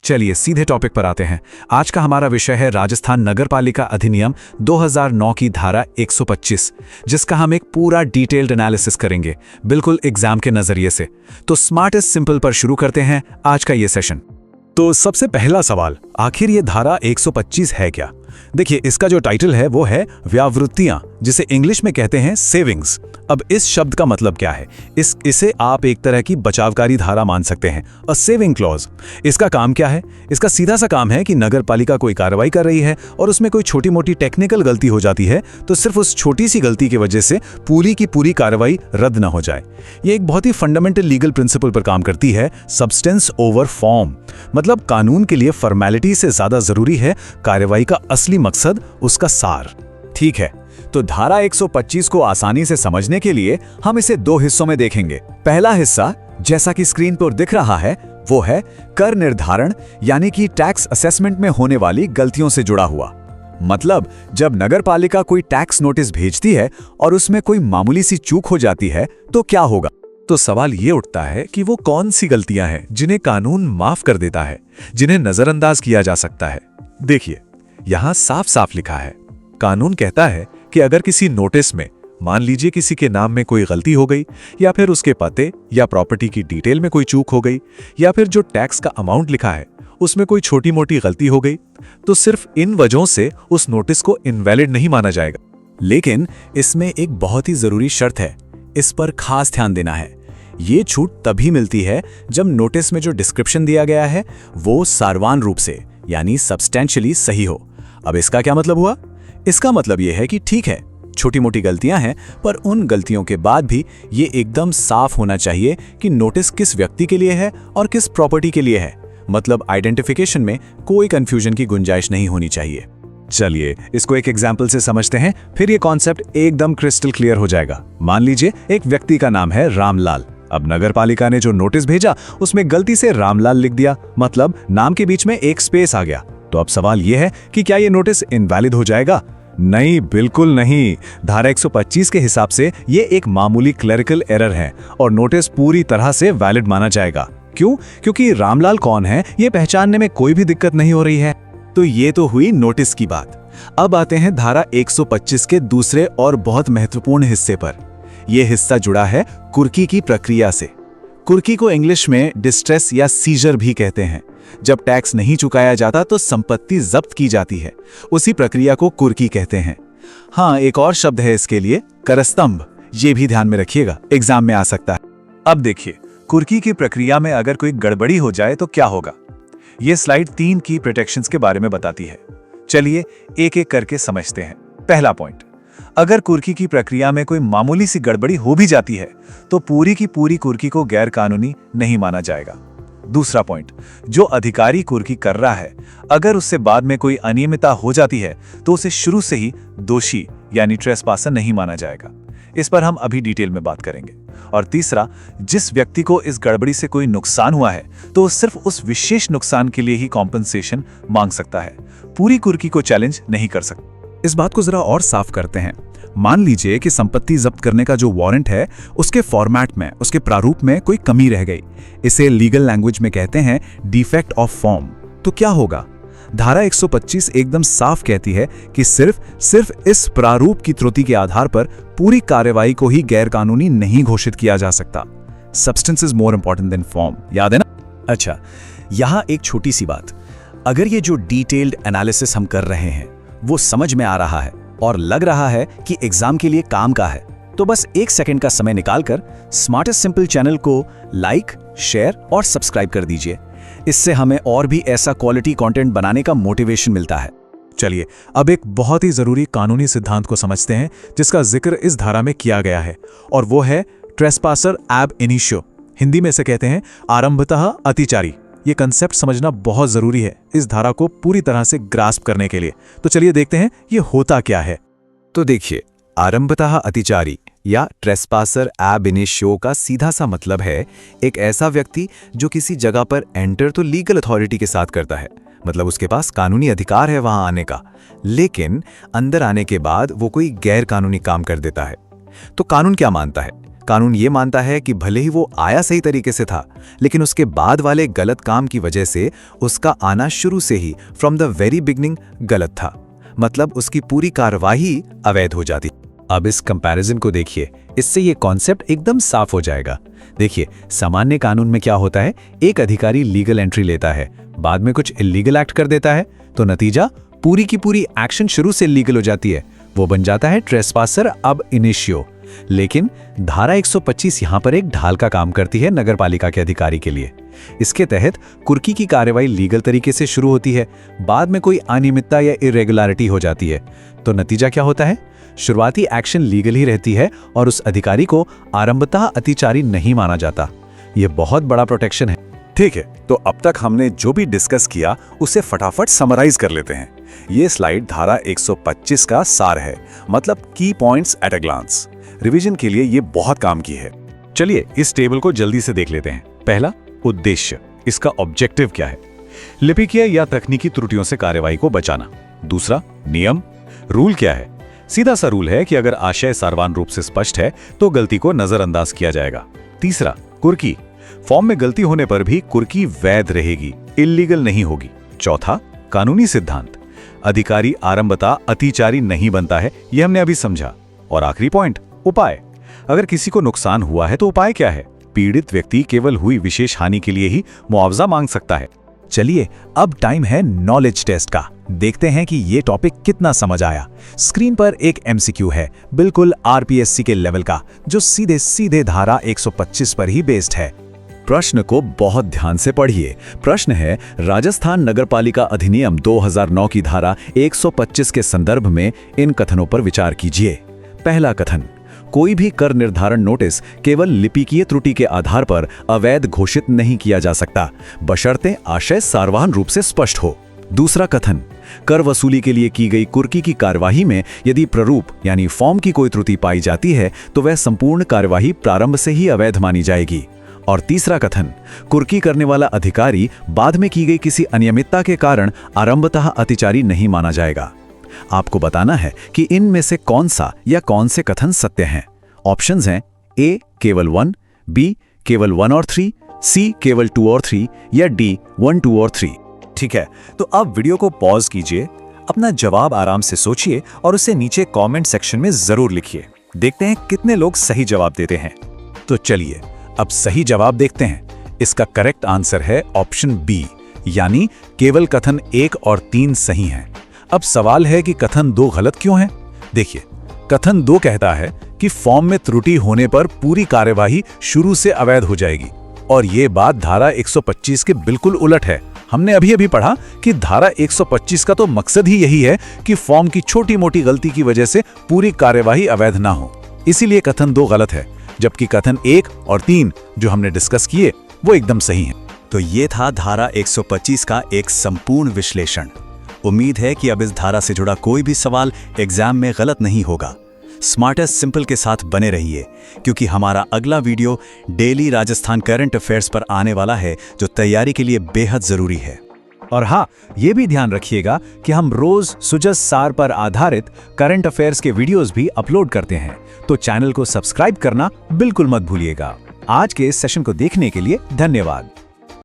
चलिए सीधे टॉपिक पर आते हैं। आज का हमारा विषय है राजस्थान नगरपालिका अधिनियम 2009 की धारा 125, जिसका हम एक पूरा डिटेल्ड एनालिसिस करेंगे, बिल्कुल एग्जाम के नजरिए से। तो स्मार्टेस्ट सिंपल पर शुरू करते हैं आज का ये सेशन। तो सबसे पहला सवाल, आखिर ये धारा 125 है क्या? देखिए, इसका जो टाइटल है वो है व्यावृत्तियां, जिसे इंग्लिश में कहते हैं सेविंग्स। अब इस शब्द का मतलब क्या है? इसे आप एक तरह की बचावकारी धारा मान सकते हैं, अ सेविंग क्लॉज। इसका काम क्या है? इसका सीधा सा काम है कि नगरपालिका कोई कार्रवाई कर रही है और उसमें कोई छोटी मोटी टेक्निकल गलती हो जाती है, तो सिर्फ उस छोटी सी गलती की वजह से पूरी की पूरी कार्रवाई रद्द न हो जाए। ये एक बहुत ही फंडामेंटल लीगल प्रिंसिपल पर काम करती है, सब्सटेंस ओवर फॉर्म। मतलब कानून के लिए फॉर्मेलिटी से ज्यादा जरूरी है कार्रवाई का असली मकसद, उसका सार। ठीक है, तो धारा 125 को आसानी से समझने के लिए हम इसे दो हिस्सों में देखेंगे। पहला हिस्सा, जैसा कि स्क्रीन पर दिख रहा है, वो है कर निर्धारण यानी कि टैक्स असेसमेंट में होने वाली गलतियों से जुड़ा हुआ। मतलब जब नगरपालिका कोई टैक्स नोटिस भेजती है और उसमें कोई मामूली सी चूक हो जाती है तो क्या होगा? तो सवाल ये उठता है कि वो कौन सी गलतियां हैं जिन्हें कानून माफ कर देता है, जिन्हें नजरअंदाज किया जा सकता है। देखिए, यहां साफ साफ लिखा है, कानून कहता है कि अगर किसी नोटिस में मान लीजिए किसी के नाम में कोई गलती हो गई, या फिर उसके पते या प्रॉपर्टी की डिटेल में कोई चूक हो गई, या फिर जो टैक्स का अमाउंट लिखा है उसमें कोई छोटी मोटी गलती हो गई, तो सिर्फ इन वजहों से उस नोटिस को इनवैलिड नहीं माना जाएगा। लेकिन इसमें एक बहुत ही जरूरी शर्त है, इस पर खास ध्यान देना है। ये छूट तभी मिलती है जब नोटिस में जो डिस्क्रिप्शन दिया गया है वो सारवान रूप से यानी सब्सटेंशियली सही हो। अब इसका क्या मतलब हुआ? इसका मतलब यह है कि ठीक है, छोटी मोटी गलतियां हैं, पर उन गलतियों के बाद भी ये एकदम साफ होना चाहिए कि नोटिस किस व्यक्ति के लिए है और किस प्रॉपर्टी के लिए है। मतलब आइडेंटिफिकेशन में कोई कंफ्यूजन की गुंजाइश नहीं होनी चाहिए। चलिए इसको एक एग्जाम्पल से समझते हैं, फिर ये कॉन्सेप्ट एकदम क्रिस्टल क्लियर हो जाएगा। मान लीजिए एक व्यक्ति का नाम है रामलाल। अब नगरपालिका ने जो नोटिस भेजा उसमें गलती से रामलाल लिख दिया, मतलब नाम के बीच में एक स्पेस आ गया। तो अब सवाल यह है कि क्या ये नोटिस इनवैलिड हो जाएगा? नहीं, बिल्कुल नहीं। धारा 125 के हिसाब से ये एक मामूली क्लरिकल एरर है और नोटिस पूरी तरह से वैलिड माना जाएगा। क्यों? क्योंकि रामलाल कौन है ये पहचानने में कोई भी दिक्कत नहीं हो रही है। तो ये तो हुई नोटिस की बात। अब आते हैं धारा 125 के दूसरे और बहुत महत्वपूर्ण हिस्से पर। यह हिस्सा जुड़ा है कुर्की की प्रक्रिया से। कुर्की को इंग्लिश में डिस्ट्रेस या सीजर भी कहते हैं। जब टैक्स नहीं चुकाया जाता तो संपत्ति जब्त की जाती है, उसी प्रक्रिया को कुर्की कहते हैं। हाँ, एक और शब्द है इसके लिए, करस्तंभ। ये भी ध्यान में रखिएगा, एग्जाम में आ सकता है। अब देखिए, कुर्की की प्रक्रिया में अगर कोई गड़बड़ी हो जाए तो क्या होगा? यह स्लाइड 3 की प्रोटेक्शंस के बारे में बताती है। चलिए एक एक करके समझते हैं। पहला पॉइंट, अगर कुर्की की प्रक्रिया में कोई मामूली सी गड़बड़ी हो भी जाती है तो पूरी की पूरी कुर्की को गैर कानूनी नहीं माना जाएगा। दूसरा पॉइंट, जो अधिकारी कुर्की कर रहा है अगर उससे बाद में कोई अनियमितता हो जाती है तो उसे शुरू से ही दोषी यानी ट्रेसपासर नहीं माना जाएगा। इस पर हम अभी डिटेल में बात करेंगे। और तीसरा, जिस व्यक्ति को इस गड़बड़ी से कोई नुकसान हुआ है तो वो सिर्फ उस विशेष नुकसान के लिए ही कॉम्पनसेशन मांग सकता है, पूरी कुर्की को चैलेंज नहीं कर सकता। इस बात को जरा और साफ करते हैं। मान लीजिए कि संपत्ति जब्त करने का जो वारंट है उसके फॉर्मेट में, उसके प्रारूप में कोई कमी रह गई। इसे लीगल लैंग्वेज में कहते हैं डिफेक्ट ऑफ फॉर्म। तो क्या होगा? धारा 125 एकदम साफ कहती है कि सिर्फ इस प्रारूप की त्रुटि के आधार पर पूरी कार्रवाई को ही गैर कानूनी नहीं घोषित किया जा सकता। Substance is more important than form, याद है ना? अच्छा, यहां एक छोटी सी बात, अगर ये जो डिटेल्ड एनालिसिस हम कर रहे हैं वो समझ में आ रहा है और लग रहा है कि एग्जाम के लिए काम का है, तो बस 1 सेकंड का समय निकालकर स्मार्टेस्ट सिंपल चैनल को लाइक, शेयर और सब्सक्राइब कर दीजिए। इससे हमें और भी ऐसा क्वालिटी कंटेंट बनाने का मोटिवेशन मिलता है। चलिए अब एक बहुत ही जरूरी कानूनी सिद्धांत को समझते हैं जिसका जिक्र इस धारा में किया गया है, और वो है ट्रेसपासर एब इनिशियो। हिंदी में इसे कहते हैं आरंभतः अतिचारी। ये कंसेप्ट समझना बहुत जरूरी है इस धारा को पूरी तरह से ग्रास्प करने के लिए। तो चलिए देखते हैं ये होता क्या है। तो देखिए, आरंभतः अतिचारी या ट्रेसपासर एब इनिशियो का सीधा सा मतलब है एक ऐसा व्यक्ति जो किसी जगह पर एंटर तो लीगल अथॉरिटी के साथ करता है, मतलब उसके पास कानूनी अधिकार है वहां आने का, लेकिन अंदर आने के बाद वो कोई गैर कानूनी काम कर देता है। तो कानून क्या मानता है? कानून ये मानता है कि भले ही वो आया सही तरीके से था, लेकिन उसके बाद वाले गलत काम की वजह से उसका आना शुरू से ही फ्रॉम द वेरी बिगनिंग गलत था। मतलब उसकी पूरी कार्यवाही अवैध हो जाती। अब इस कंपैरिजन को देखिए, इससे ये कॉन्सेप्ट एकदम साफ हो जाएगा। देखिए, सामान्य कानून में क्या होता है, एक अधिकारी लीगल एंट्री लेता है, बाद में कुछ इलीगल एक्ट कर देता है, तो नतीजा पूरी की पूरी एक्शन शुरू से इलीगल हो जाती है। वो बन जाता है ट्रेसपासर अब इनिशियो। लेकिन धारा 125 यहां पर एक ढाल का काम करती है नगरपालिका के अधिकारी के लिए। इसके तहत कुर्की की कार्रवाई लीगल तरीके से शुरू होती है, बाद में कोई अनियमितता या इरेगुलरिटी हो जाती है, तो नतीजा क्या होता है, शुरुआती एक्शन लीगल ही रहती है और उस अधिकारी को आरंभतः अतिचारी नहीं माना जाता। यह बहुत बड़ा प्रोटेक्शन है। ठीक है, तो अब तक हमने जो भी डिस्कस किया उसे फटाफट समराइज कर लेते हैं। ये स्लाइड धारा 125 का सार है, मतलब की points at a glance. Revision के लिए ये बहुत काम की है। चलिए इस टेबल को जल्दी से देख लेते हैं। पहला, उद्देश्य, इसका ऑब्जेक्टिव क्या है, लिपिकीय या तकनीकी त्रुटियों से कार्यवाही को बचाना। दूसरा, नियम, रूल क्या है, सीधा सा रूल है कि अगर आशय सारवान रूप से स्पष्ट है तो गलती को नजरअंदाज किया जाएगा। तीसरा, कुर्की, फॉर्म में गलती होने पर भी कुर्की वैध रहेगी, इल्लीगल नहीं होगी। चौथा, कानूनी सिद्धांत, अधिकारी आरंभतः अतिचारी नहीं बनता है, यह हमने अभी समझा। और आखिरी पॉइंट, उपाय, अगर किसी को नुकसान हुआ है तो उपाय क्या है, पीड़ित व्यक्ति केवल हुई विशेष हानि के लिए ही मुआवजा मांग सकता है। चलिए अब टाइम है नॉलेज टेस्ट का। देखते हैं कि ये टॉपिक कितना समझ आया। स्क्रीन पर एक एमसीक्यू है, बिल्कुल आरपीएससी के लेवल का, जो सीधे सीधे धारा 125 पर ही बेस्ड है। प्रश्न को बहुत ध्यान से पढ़िए। प्रश्न है, राजस्थान नगरपालिका अधिनियम 2009 की धारा 125 के संदर्भ में इन कथनों पर विचार कीजिए। पहला कथन, कोई भी कर निर्धारण नोटिस केवल लिपिकीय त्रुटि के आधार पर अवैध घोषित नहीं किया जा सकता, बशर्ते आशय सारवान रूप से स्पष्ट हो। दूसरा कथन, कर वसूली के लिए की गई कुर्की की कार्यवाही में यदि प्ररूप यानी फॉर्म की कोई त्रुटि पाई जाती है तो वह संपूर्ण कार्यवाही प्रारंभ से ही अवैध मानी जाएगी। और तीसरा कथन, कुर्की करने वाला अधिकारी बाद में की गई किसी अनियमितता के कारण आरंभतः अतिचारी नहीं माना जाएगा। आपको बताना है कि इनमें से कौन सा या कौन से कथन सत्य हैं। ऑप्शंस हैं ए केवल 1, बी केवल 1 और 3, सी केवल 2 और 3 या डी 1, 2 और 3। ठीक है, तो अब वीडियो को पॉज कीजिए, अपना जवाब आराम से सोचिए और उसे नीचे कमेंट सेक्शन में जरूर लिखिए। देखते हैं कितने लोग सही जवाब देते हैं। तो चलिए अब सही जवाब देखते हैं। इसका करेक्ट आंसर है ऑप्शन बी, यानी केवल कथन 1 और 3 सही हैं। अब सवाल है कि कथन 2 गलत क्यों है। देखिए, कथन 2 कहता है कि फॉर्म में त्रुटि होने पर पूरी कार्यवाही शुरू से अवैध हो जाएगी, और ये बात धारा 125 के बिल्कुल उलट है। हमने अभी पढ़ा कि धारा 125 का तो मकसद ही यही है कि फॉर्म की छोटी मोटी गलती की वजह से पूरी कार्यवाही अवैध ना हो। इसीलिए कथन 2 गलत है, जबकि कथन 1 और 3 जो हमने डिस्कस किए वो एकदम सही हैं। तो ये था धारा 125 का एक संपूर्ण विश्लेषण। उम्मीद है कि अब इस धारा से जुड़ा कोई भी सवाल एग्जाम में गलत नहीं होगा। स्मार्टेस्ट सिंपल के साथ बने रहिए, क्योंकि हमारा अगला video daily Rajasthan current affairs पर आने वाला है, जो तैयारी के लिए बेहद जरूरी है। और हाँ, ये भी ध्यान रखिएगा कि हम रोज सुजस सार पर आधारित करंट अफेयर्स के वीडियोस भी अपलोड करते हैं, तो चैनल को सब्सक्राइब करना बिल्कुल मत भूलिएगा। आज के इस सेशन को देखने के लिए धन्यवाद।